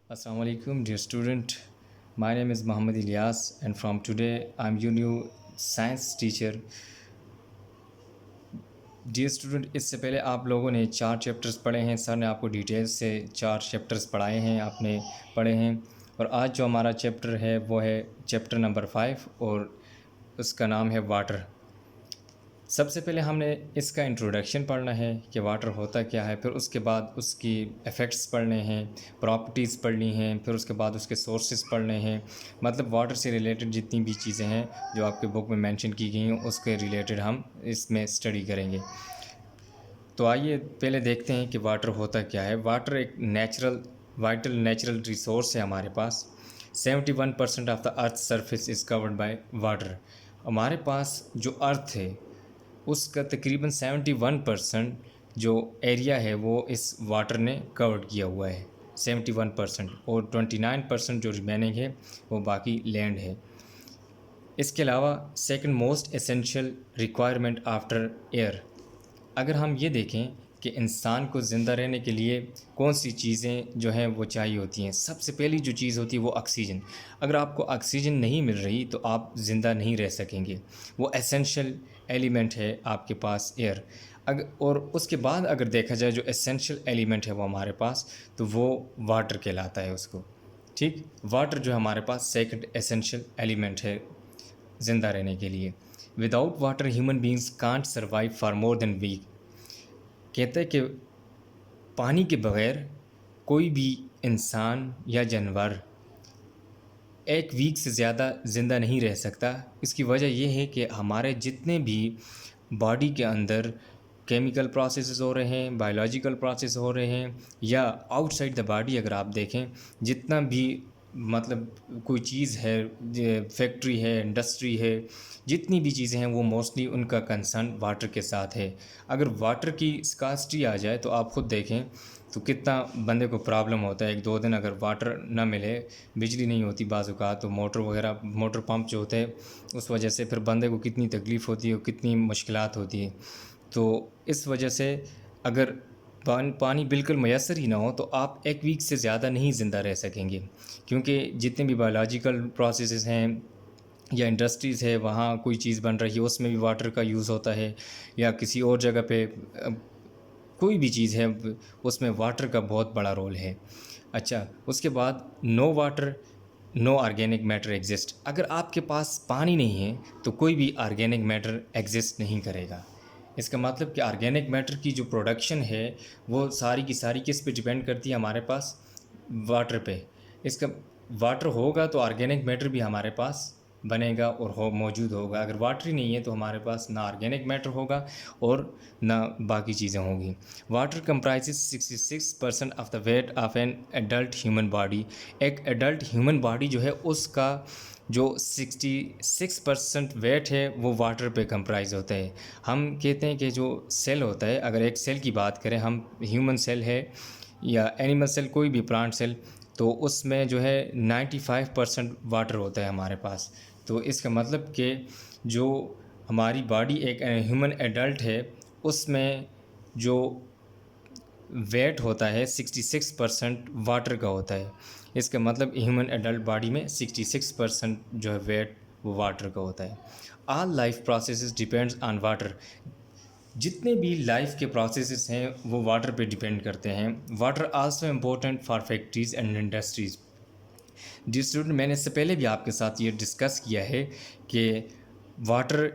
Assalamu alaikum, dear student. My name is Muhammad Ilyas, and from today I'm your new science teacher. Dear student, इससे पहले आप लोगों ने 4 chapters पढ़े हैं। सर ने आपको डिटेल से 4 चैप्टर्स पढ़ाए हैं, आपने पढ़े हैं। और आज जो हमारा चैप्टर है वो है चैप्टर नंबर 5 और उसका नाम है वाटर। सबसे पहले हमने इसका इंट्रोडक्शन पढ़ना है कि वाटर होता क्या है, फिर उसके बाद उसकी इफ़ेक्ट्स पढ़ने हैं, प्रॉपर्टीज़ पढ़नी हैं, फिर उसके बाद उसके सोर्सेज पढ़ने हैं। मतलब वाटर से रिलेटेड जितनी भी चीज़ें हैं जो आपके बुक में मेंशन की गई हैं उसके रिलेटेड हम इसमें स्टडी करेंगे। तो आइए पहले देखते हैं कि वाटर होता क्या है। वाटर एक वाइटल नेचुरल रिसोर्स है हमारे पास। 71% of the earth surface is covered by water. हमारे पास जो अर्थ है उसका तकरीबन 71% जो एरिया है वो इस वाटर ने कवर किया हुआ है, 71%। और 29% जो रिमेनिंग है वो बाकी लैंड है। इसके अलावा second most essential requirement after air, अगर हम ये देखें कि इंसान को ज़िंदा रहने के लिए कौन सी चीज़ें जो हैं वो चाहिए होती हैं, सबसे पहली जो चीज़ होती है वो ऑक्सीजन। अगर आपको ऑक्सीजन नहीं मिल रही तो आप ज़िंदा नहीं रह सकेंगे। वो एसेंशियल एलिमेंट है आपके पास एयर। और उसके बाद अगर देखा जाए जो एसेंशियल एलिमेंट है वो हमारे पास, तो वो वाटर कहलाता है उसको। ठीक, वाटर जो हमारे पास सेकंड एसेंशियल एलिमेंट है ज़िंदा रहने के लिए। Without water human beings can't survive for more than week. कहते हैं कि पानी के बग़ैर कोई भी इंसान या जानवर एक वीक से ज़्यादा ज़िंदा नहीं रह सकता। इसकी वजह यह है कि हमारे जितने भी बॉडी के अंदर केमिकल प्रोसेसेस हो रहे हैं, बायोलॉजिकल प्रोसेस हो रहे हैं, या आउटसाइड द बॉडी अगर आप देखें, जितना भी मतलब कोई चीज़ है, फैक्ट्री है, इंडस्ट्री है, जितनी भी चीज़ें हैं वो मोस्टली उनका कंसर्न वाटर के साथ है। अगर वाटर की स्कार्सिटी आ जाए तो आप ख़ुद देखें तो कितना बंदे को प्रॉब्लम होता है। 1-2 दिन अगर वाटर ना मिले, बिजली नहीं होती बाज़ औक़ात, तो मोटर पंप जो होते हैं उस वजह से फिर बंदे को कितनी तकलीफ़ होती है और कितनी मुश्किलात होती है। तो इस वजह से अगर पानी बिल्कुल मैसर ही ना हो तो आप एक वीक से ज़्यादा नहीं ज़िंदा रह सकेंगे, क्योंकि जितने भी बायोलॉजिकल प्रोसेसेस हैं या इंडस्ट्रीज़ है, वहाँ कोई चीज़ बन रही है उसमें भी वाटर का यूज़ होता है, या किसी और जगह पे कोई भी चीज़ है उसमें वाटर का बहुत बड़ा रोल है। अच्छा, उसके बाद no water no organic matter exist. अगर आपके पास पानी नहीं है तो कोई भी ऑर्गेनिक मैटर एग्जिस्ट नहीं करेगा। इसका मतलब कि ऑर्गेनिक मैटर की जो प्रोडक्शन है वो सारी की सारी किस पे डिपेंड करती है, हमारे पास वाटर पे। इसका वाटर होगा तो ऑर्गेनिक मैटर भी हमारे पास बनेगा और मौजूद होगा। अगर वाटर ही नहीं है तो हमारे पास ना ऑर्गेनिक मैटर होगा और ना बाकी चीज़ें होंगी। Water comprises 66% of the weight of an adult human body. एक एडल्ट ह्यूमन बॉडी जो है उसका जो 66% वेट है वो वाटर पे कंप्राइज होता है। हम कहते हैं कि जो सेल होता है, अगर एक सेल की बात करें हम, ह्यूमन सेल है या एनिमल सेल, कोई भी प्लांट सेल, तो उसमें जो है 95% वाटर होता है हमारे पास। तो इसका मतलब कि जो हमारी बॉडी एक ह्यूमन एडल्ट है उसमें जो वेट होता है 66% वाटर का होता है। इसका मतलब ह्यूमन एडल्ट बॉडी में 66% जो है वेट वो वाटर का होता है। All life processes depends on water. जितने भी लाइफ के प्रोसेसेस हैं वो वाटर पे डिपेंड करते हैं। Water also important for factories and industries. Dear student, मैंने इससे पहले भी आपके साथ ये डिस्कस किया है कि वाटर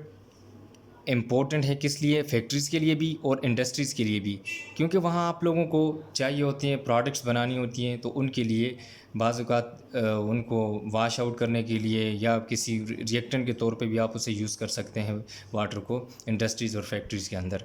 इम्पोर्टेंट है किस लिए, फैक्ट्रीज़ के लिए भी और इंडस्ट्रीज़ के लिए भी, क्योंकि वहाँ आप लोगों को चाहिए होती हैं, प्रोडक्ट्स बनानी होती हैं, तो उनके लिए बाज़ औक़ात उनको वाश आउट करने के लिए या किसी रिएक्टेंट के तौर पे भी आप उसे यूज़ कर सकते हैं वाटर को, इंडस्ट्रीज़ और फैक्ट्रीज़ के अंदर।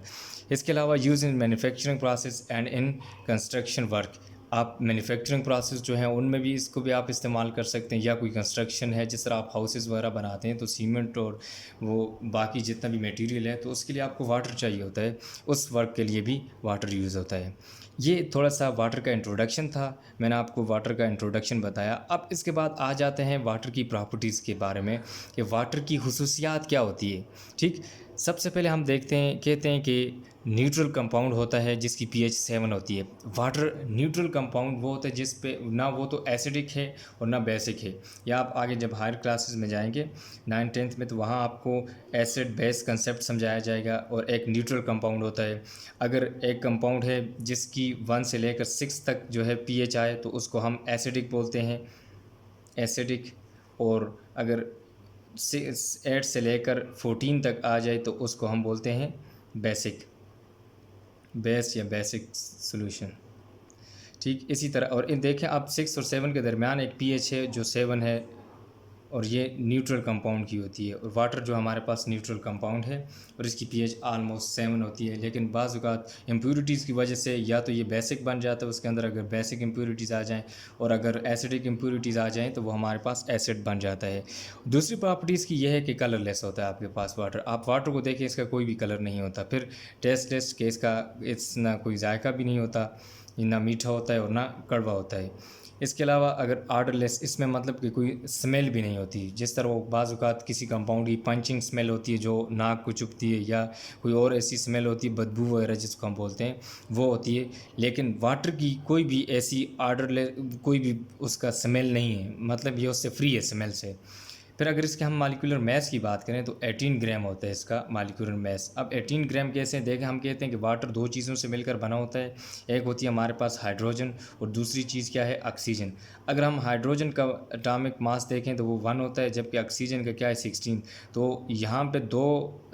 इसके अलावा use in manufacturing process and in construction work. आप मैन्युफैक्चरिंग प्रोसेस जो है उनमें भी इसको भी आप इस्तेमाल कर सकते हैं, या कोई कंस्ट्रक्शन है, जिस तरह आप हाउसेस वगैरह बनाते हैं तो सीमेंट और वो बाकी जितना भी मटेरियल है तो उसके लिए आपको वाटर चाहिए होता है, उस वर्क के लिए भी वाटर यूज़ होता है। ये थोड़ा सा वाटर का इंट्रोडक्शन था, मैंने आपको वाटर का इंट्रोडक्शन बताया। अब इसके बाद आ जाते हैं वाटर की प्रॉपर्टीज़ के बारे में कि वाटर की खुसूसियात क्या होती है। ठीक, सबसे पहले हम देखते हैं, कहते हैं कि न्यूट्रल कंपाउंड होता है जिसकी pH 7 होती है। वाटर न्यूट्रल कंपाउंड वो होता है जिस पे ना वो तो एसिडिक है और ना बेसिक है। या आप आगे जब हायर क्लासेस में जाएंगे 9th-10th में, तो वहाँ आपको एसिड बेस कंसेप्ट समझाया जाएगा और एक न्यूट्रल कंपाउंड होता है। अगर एक कंपाउंड है जिसकी 1 से लेकर 6 तक जो है pH आए तो उसको हम एसिडिक बोलते हैं, एसिडिक। और अगर 8 से लेकर 14 तक आ जाए तो उसको हम बोलते हैं बेसिक, बेस या बेसिक सॉल्यूशन। ठीक इसी तरह, और इन देखें आप 6 और 7 के दरमियान एक pH है जो 7 है, और ये न्यूट्रल कंपाउंड की होती है। और वाटर जो हमारे पास न्यूट्रल कंपाउंड है और इसकी pH ऑलमोस्ट 7 होती है। लेकिन बाज़ औक़ात इम्प्यूरिटीज़ की वजह से या तो ये बेसिक बन जाता है उसके अंदर, अगर बेसिक इम्प्यूरिटीज़ आ जाएँ, और अगर एसिडिक इम्प्यूरिटीज़ आ जाएँ तो वो हमारे पास एसिड बन जाता है। दूसरी प्रॉपर्टीज़ की यह है कि कलरलेस होता है आपके पास वाटर। आप वाटर को देखें, इसका कोई भी कलर नहीं होता। फिर टेस्ट के इसका ना कोई जायका भी नहीं होता, ना मीठा होता है और ना कड़वा होता है। इसके अलावा अगर ऑर्डरलेस, इसमें मतलब कि कोई स्मेल भी नहीं होती। जिस तरह वो बाज़ औक़ात किसी कंपाउंड की पंचिंग स्मेल होती है जो नाक को चुभती है, या कोई और ऐसी स्मेल होती है बदबू वगैरह जिसको हम बोलते हैं, वो होती है। लेकिन वाटर की कोई भी ऐसी ऑर्डरलेस, कोई भी उसका स्मेल नहीं है, मतलब ये उससे फ्री है स्मेल से। फिर अगर इसके हम मॉलिक्यूलर मास की बात करें तो 18 ग्राम होता है इसका मॉलिक्यूलर मास। अब 18 ग्राम कैसे देखें, हम कहते हैं कि वाटर दो चीज़ों से मिलकर बना होता है। एक होती है हमारे पास हाइड्रोजन और दूसरी चीज़ क्या है, ऑक्सीजन। अगर हम हाइड्रोजन का एटॉमिक मास देखें तो वो 1 होता है, जबकि ऑक्सीजन का क्या है 16। तो यहाँ पे दो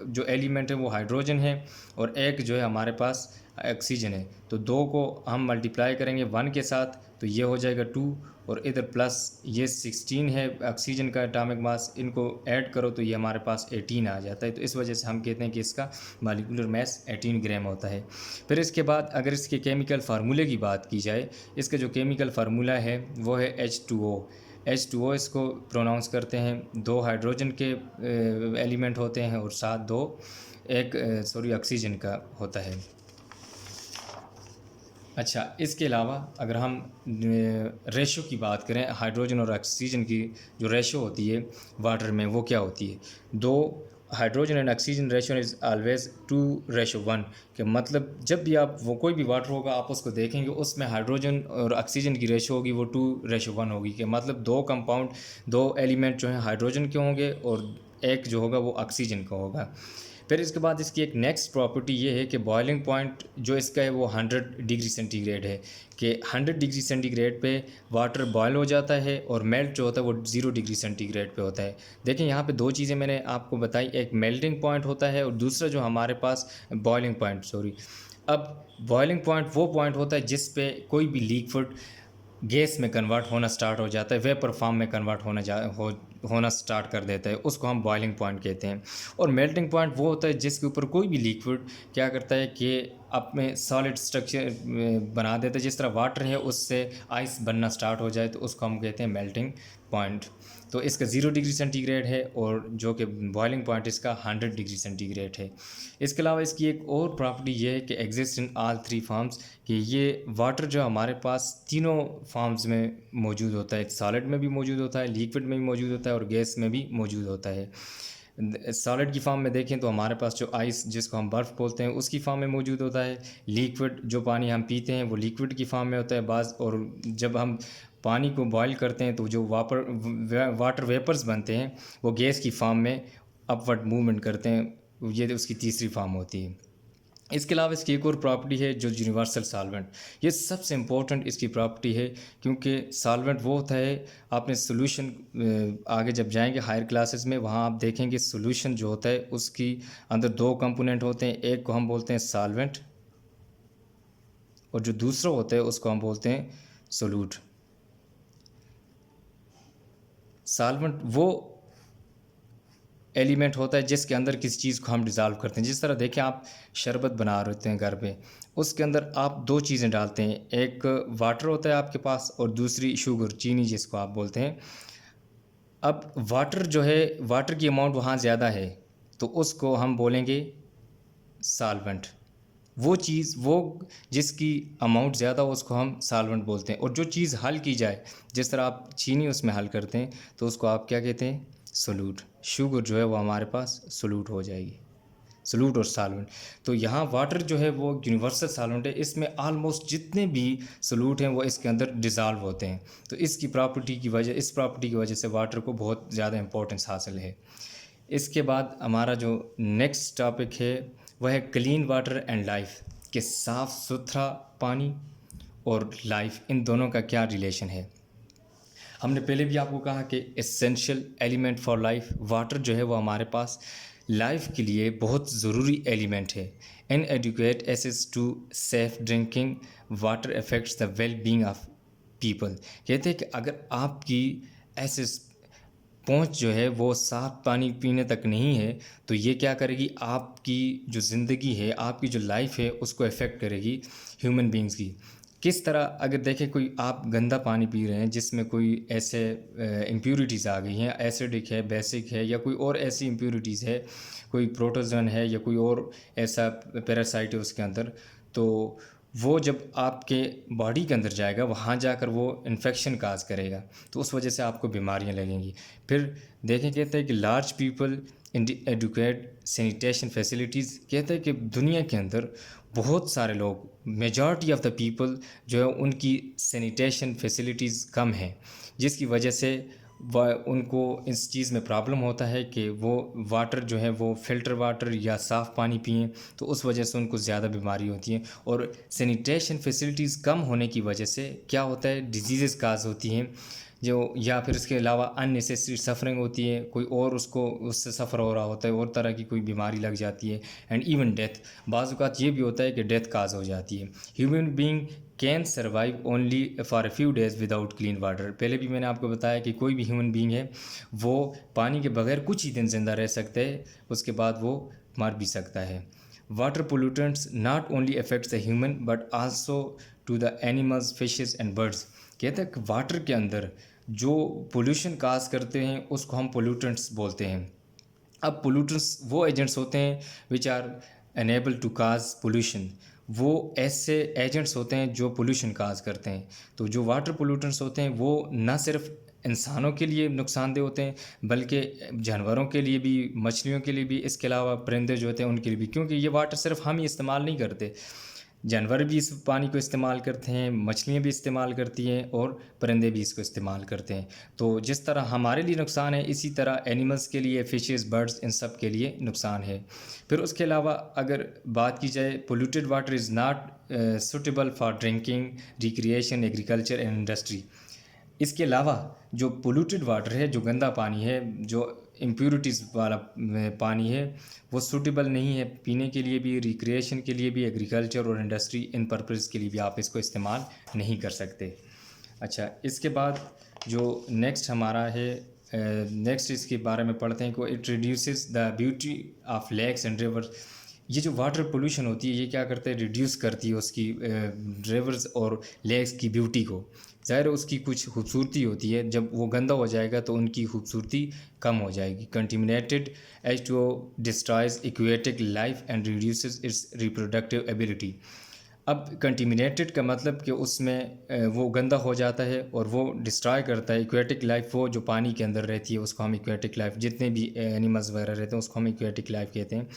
जो एलिमेंट है वो हाइड्रोजन है और एक जो है हमारे पास ऑक्सीजन है। तो दो को हम मल्टीप्लाई करेंगे 1 के साथ तो ये हो जाएगा 2, और इधर प्लस ये 16 है ऑक्सीजन का एटॉमिक मास, इनको ऐड करो तो ये हमारे पास 18 आ जाता है। तो इस वजह से हम कहते हैं कि इसका मॉलिक्यूलर मास 18 ग्राम होता है। फिर इसके बाद अगर इसके केमिकल फार्मूले की बात की जाए, इसका जो केमिकल फार्मूला है वो है H2O। H2O इसको प्रोनाउंस करते हैं, 2 हाइड्रोजन के एलिमेंट होते हैं और साथ 2 ऑक्सीजन का होता है। अच्छा, इसके अलावा अगर हम रेशो की बात करें, हाइड्रोजन और ऑक्सीजन की जो रेशो होती है वाटर में वो क्या होती है, 2 hydrogen and oxygen ratio is always 2:1 के मतलब जब भी आप वो कोई भी वाटर होगा आप उसको देखेंगे उसमें हाइड्रोजन और ऑक्सीजन की रेशो होगी वो 2:1 होगी। कि मतलब दो कंपाउंड, 2 एलिमेंट जो हैं हाइड्रोजन के होंगे और एक जो होगा वो ऑक्सीजन का होगा। फिर इसके बाद इसकी एक नेक्स्ट प्रॉपर्टी ये है कि बॉइलिंग पॉइंट जो इसका है वो 100 डिग्री सेंटीग्रेड है। कि 100 डिग्री सेंटीग्रेड पे वाटर बॉयल हो जाता है और मेल्ट जो होता है वो 0 डिग्री सेंटीग्रेड पे होता है। देखिए यहाँ पे दो चीज़ें मैंने आपको बताई, एक मेल्टिंग पॉइंट होता है और दूसरा जो हमारे पास बॉइलिंग पॉइंट, सॉरी। अब बॉइलिंग पॉइंट वो पॉइंट होता है जिस पे कोई भी लिक्विड गैस में कन्वर्ट होना स्टार्ट हो जाता है, वेपर फॉर्म में कन्वर्ट होना स्टार्ट कर देता है, उसको हम बॉइलिंग पॉइंट कहते हैं। और मेल्टिंग पॉइंट वो होता है जिसके ऊपर कोई भी लिक्विड क्या करता है कि अपने सॉलिड स्ट्रक्चर बना देता है। जिस तरह वाटर है उससे आइस बनना स्टार्ट हो जाए तो उसको हम कहते हैं मेल्टिंग पॉइंट। तो इसका 0 डिग्री सेंटीग्रेड है और जो कि बॉइलिंग पॉइंट इसका 100 डिग्री सेंटीग्रेड है। इसके अलावा इसकी एक और प्रॉपर्टी ये है कि एग्जिस्ट इन ऑल 3 फॉर्म्स, कि ये वाटर जो हमारे पास तीनों फॉर्म्स में मौजूद होता है, सॉलिड में भी मौजूद होता है, लिक्विड में भी मौजूद होता है और गैस में भी मौजूद होता है। सॉलिड की फॉर्म में देखें तो हमारे पास जो आइस जिसको हम बर्फ़ बोलते हैं उसकी फॉर्म में मौजूद होता है। लिक्विड जो पानी हम पीते हैं वो लिक्विड की फॉर्म में होता है बाज़, और जब हम पानी को बॉयल करते हैं तो जो वाटर वेपर्स बनते हैं वो गैस की फॉर्म में अपवर्ड मूवमेंट करते हैं, ये उसकी तीसरी फॉर्म होती है। इसके अलावा इसकी एक और प्रॉपर्टी है जो यूनिवर्सल सॉल्वेंट, ये सबसे इम्पोर्टेंट इसकी प्रॉपर्टी है क्योंकि सॉल्वेंट वो होता है, आपने सोल्यूशन आगे जब जाएंगे हायर क्लासेस में वहाँ आप देखेंगे सोल्यूशन जो होता है उसकी अंदर 2 कंपोनेंट होते हैं, एक को हम बोलते हैं सॉल्वेंट और जो दूसरा होता है उसको हम बोलते हैं सोल्यूट। सॉल्वेंट वो एलिमेंट होता है जिसके अंदर किसी चीज़ को हम डिज़ोल्व करते हैं। जिस तरह देखें आप शरबत बना रहे होते हैं घर पे, उसके अंदर आप 2 चीज़ें डालते हैं, एक वाटर होता है आपके पास और दूसरी शुगर, चीनी जिसको आप बोलते हैं। अब वाटर जो है, वाटर की अमाउंट वहाँ ज़्यादा है तो उसको हम बोलेंगे सॉल्वेंट। वो चीज़ वो जिसकी अमाउंट ज़्यादा हो उसको हम सॉल्वेंट बोलते हैं। और जो चीज़ हल की जाए, जिस तरह आप चीनी उसमें हल करते हैं तो उसको आप क्या कहते हैं, सोल्यूट। शुगर जो है वो हमारे पास सोल्यूट हो जाएगी, सॉल्यूट और सॉल्वेंट। तो यहाँ वाटर जो है वो यूनिवर्सल सॉल्वेंट है, इसमें ऑलमोस्ट जितने भी सॉल्यूट हैं वो इसके अंदर डिज़ॉल्व होते हैं। तो इस प्रॉपर्टी की वजह से वाटर को बहुत ज़्यादा इंपॉर्टेंस हासिल है। इसके बाद हमारा जो नेक्स्ट टॉपिक है वह है क्लीन वाटर एंड लाइफ, कि साफ़ सुथरा पानी और लाइफ, इन दोनों का क्या रिलेशन है। हमने पहले भी आपको कहा कि essential element for life, water जो है वो हमारे पास लाइफ के लिए बहुत ज़रूरी एलिमेंट है। Inadequate access to safe drinking water affects the well being of people. कहते हैं कि अगर आपकी एक्सेस पहुंच जो है वो साफ पानी पीने तक नहीं है तो ये क्या करेगी, आपकी जो ज़िंदगी है, आपकी जो लाइफ है उसको अफेक्ट करेगी, ह्यूमन बींग्स की। किस तरह, अगर देखें कोई आप गंदा पानी पी रहे हैं जिसमें कोई ऐसे इम्प्यूरिटीज़ आ गई हैं, एसिडिक है, बेसिक है, या कोई और ऐसी इम्प्यूरिटीज़ है, कोई प्रोटोजन है या कोई और ऐसा पैरासाइट है उसके अंदर, तो वो जब आपके बॉडी के अंदर जाएगा वहाँ जाकर वो इन्फेक्शन काज करेगा, तो उस वजह से आपको बीमारियाँ लगेंगी। फिर देखें, कहते हैं कि large people inadequate sanitation facilities, कहते हैं कि दुनिया के अंदर बहुत सारे लोग, मेजॉरिटी ऑफ द पीपल जो है उनकी सैनिटेशन फैसिलिटीज़ कम हैं, जिसकी वजह से वह उनको इस चीज़ में प्रॉब्लम होता है कि वो वाटर जो है वो फ़िल्टर वाटर या साफ़ पानी पिएं, तो उस वजह से उनको ज़्यादा बीमारी होती है। और सैनिटेशन फैसिलिटीज़ कम होने की वजह से क्या होता है, डिजीज़ काज होती हैं जो, या फिर इसके अलावा अननेसेसरी सफरिंग होती है, कोई और उसको उससे सफ़र हो रहा होता है, और तरह की कोई बीमारी लग जाती है, एंड इवन डेथ। बाज़ औक़ात ये भी होता है कि डेथ काज हो जाती है। Human being can survive only for a few days without clean water. पहले भी मैंने आपको बताया कि कोई भी ह्यूमन बीइंग है वो पानी के बगैर कुछ ही दिन ज़िंदा रह सकता है, उसके बाद वो मर भी सकता है। Water pollutants not only affects the human but also to the animals, fishes and birds. कहते हैं कि वाटर के अंदर जो पोल्यूशन काज करते हैं उसको हम पोल्यूटेंट्स बोलते हैं। अब पोल्यूटेंट्स वो एजेंट्स होते हैं which are unable to cause pollution, वो ऐसे एजेंट्स होते हैं जो पोल्यूशन काज करते हैं। तो जो वाटर पोल्यूटेंट्स होते हैं वो ना सिर्फ इंसानों के लिए नुकसानदेह होते हैं बल्कि जानवरों के लिए भी, मछलियों के लिए भी, इसके अलावा परिंदे जो होते हैं उनके लिए भी, क्योंकि ये वाटर सिर्फ हम ही इस्तेमाल नहीं करते, जानवर भी इस पानी को इस्तेमाल करते हैं, मछलियाँ भी इस्तेमाल करती हैं और परिंदे भी इसको इस्तेमाल करते हैं। तो जिस तरह हमारे लिए नुकसान है, इसी तरह एनिमल्स के लिए, फिशेस, बर्ड्स, इन सब के लिए नुकसान है। फिर उसके अलावा अगर बात की जाए, polluted water is not suitable for drinking, recreation, agriculture and industry. इसके अलावा जो पोल्यूटेड वाटर है, जो गंदा पानी है, जो इम्प्यूरिटीज़ वाला पानी है, वो सूटेबल नहीं है पीने के लिए भी, रिक्रिएशन के लिए भी, एग्रीकल्चर और इंडस्ट्री, इन पर्पज़ के लिए भी आप इसको इस्तेमाल नहीं कर सकते। अच्छा, इसके बाद जो नेक्स्ट हमारा है, नेक्स्ट इसके बारे में पढ़ते हैं कि it reduces the beauty of lakes and rivers. ये जो वाटर पोल्यूशन होती है ये क्या करते हैं, रिड्यूस करती है उसकी रिवर्स और लेक्स की ब्यूटी को। ज़ाहिर है उसकी कुछ खूबसूरती होती है, जब वो गंदा हो जाएगा तो उनकी खूबसूरती कम हो जाएगी। कंटिमिनेटेड H2O destroys aquatic life and reduces it's reproductive ability. अब कंटिमिनेटेड का मतलब कि उसमें वो गंदा हो जाता है और वो डिस्ट्रॉय करता है एक्वेटिक लाइफ, वो जो पानी के अंदर रहती है उसको हम एक्वेटिक लाइफ, जितने भी एनिमल्स वगैरह रहते हैं उसको हम एक्वेटिक लाइफ कहते हैं,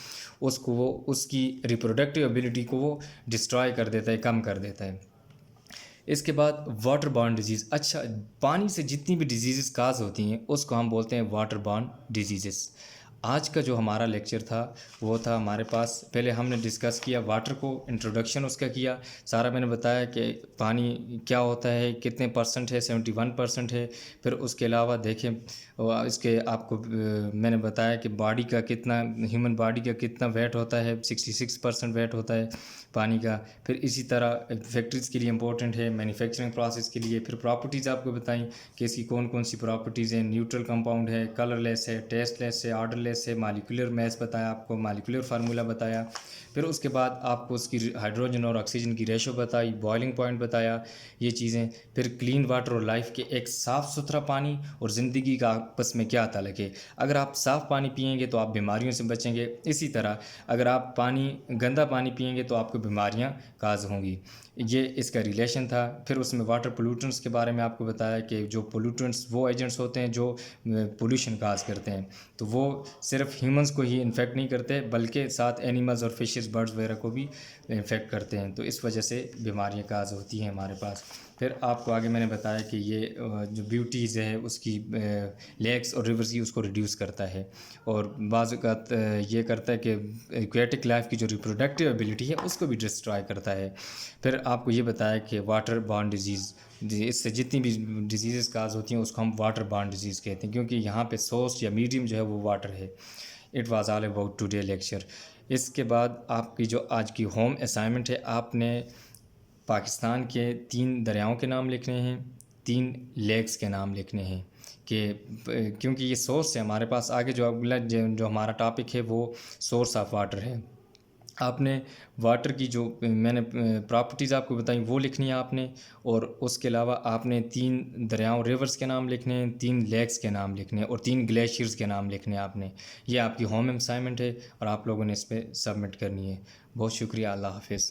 उसको वो उसकी रिप्रोडक्टिव एबिलिटी को वो डिस्ट्रॉय कर देता है, कम कर देता है। इसके बाद वाटर बॉर्न डिजीज़। अच्छा, पानी से जितनी भी डिजीज़ काज होती हैं उसको हम बोलते हैं वाटर बॉर्न डिजीज़। आज का जो हमारा लेक्चर था वो था हमारे पास, पहले हमने डिस्कस किया वाटर को, इंट्रोडक्शन उसका किया, सारा मैंने बताया कि पानी क्या होता है, कितने परसेंट है, 71% है। फिर उसके अलावा देखें इसके आपको मैंने बताया कि बॉडी का कितना, ह्यूमन बॉडी का कितना वेट होता है, 66% वेट होता है पानी का। फिर इसी तरह फैक्ट्रीज़ के लिए इंपॉर्टेंट है, मैन्युफैक्चरिंग प्रोसेस के लिए। फिर प्रॉपर्टीज़ आपको बताई कि इसकी कौन कौन सी प्रॉपर्टीज़ हैं, न्यूट्रल कंपाउंड है, कलरलेस है, टेस्टलेस है, ऑर्डरलेस है, मॉलिक्यूलर मैस बताया आपको, मॉलिक्यूलर फार्मूला बताया। फिर उसके बाद आपको उसकी हाइड्रोजन और ऑक्सीजन की रेशो बताई, बॉइलिंग पॉइंट बताया, ये चीज़ें। फिर क्लीन वाटर और लाइफ के, एक साफ़ सुथरा पानी और ज़िंदगी का आपस में क्या ताल्लुक है। अगर आप साफ़ पानी पिएंगे तो आप बीमारियों से बचेंगे, इसी तरह अगर आप गंदा पानी पिएंगे तो आपको बीमारियां काज होंगी। ये इसका रिलेशन था। फिर उसमें वाटर पोल्यूटेंट्स के बारे में आपको बताया कि जो पोल्यूटेंट्स वो एजेंट्स होते हैं जो पोल्यूशन काज करते हैं, तो वो सिर्फ ह्यूमंस को ही इन्फेक्ट नहीं करते बल्कि साथ एनिमल्स और फिशेस बर्ड्स वगैरह को भी इन्फेक्ट करते हैं। तो इस वजह से बीमारियाँ काज होती हैं हमारे पास। फिर आपको आगे मैंने बताया कि ये जो ब्यूटीज़ है उसकी लेक्स और रिवर्स ही उसको रिड्यूस करता है, और बाज़ औक़ात ये करता है कि एक्वेटिक लाइफ की जो रिप्रोडक्टिव एबिलिटी है उसको भी डिस्ट्रॉय करता है। फिर आपको ये बताया कि वाटर बॉर्न डिजीज़, इससे जितनी भी डिजीज़ काज होती हैं उसको हम वाटर बॉर्न डिजीज़ कहते हैं, क्योंकि यहाँ पे सोर्स या मीडियम जो है वो वाटर है। It was all about today lecture. इसके बाद आपकी जो आज की होम असाइनमेंट है, आपने पाकिस्तान के 3 दरियाओं के नाम लिखने हैं, 3 लेक्स के नाम लिखने हैं कि क्योंकि ये सोर्स है हमारे पास। आगे जो अगला जो हमारा टॉपिक है वो सोर्स ऑफ वाटर है। आपने वाटर की जो मैंने प्रॉपर्टीज़ आपको बताई वो लिखनी है आपने, और उसके अलावा आपने 3 दरियाओं रिवर्स के नाम लिखने हैं, 3 लेक्स के नाम लिखने हैं और 3 ग्लेशियर्स के नाम लिखने हैं आपने। ये आपकी होम असाइनमेंट है और आप लोगों ने इस पर सबमिट करनी है। बहुत शुक्रिया। अल्लाह हाफिज़।